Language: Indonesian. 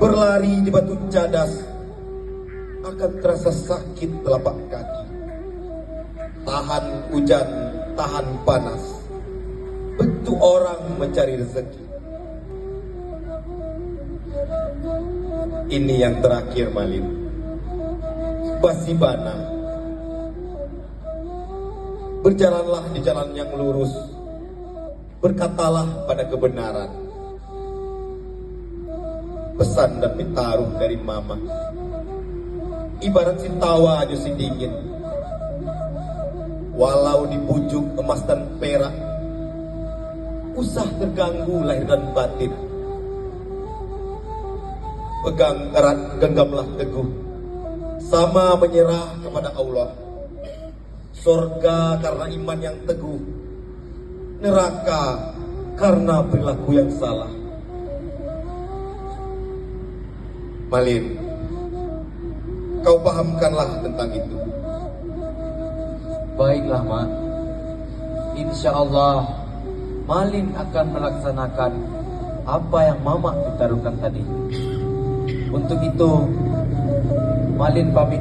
Berlari di batu cadas akan terasa sakit telapak kaki. Tahan hujan, tahan panas, bentuk orang mencari rezeki. Ini yang terakhir, Malin. Basibana. Berjalanlah di jalan yang lurus. Berkatalah pada kebenaran. Pesan dan pitaruh dari mama. Ibarat si tawa aja si dingin. Walau dibujuk emas dan perak, usah terganggu lahir dan batin. Pegang erat, genggamlah teguh, sama menyerah kepada Allah. Surga karena iman yang teguh, neraka karena perilaku yang salah. Malin, kau pahamkanlah tentang itu. Baiklah, Mak. Insya Allah Malin akan melaksanakan apa yang Mama ditaruhkan tadi. Untuk itu Malin pamit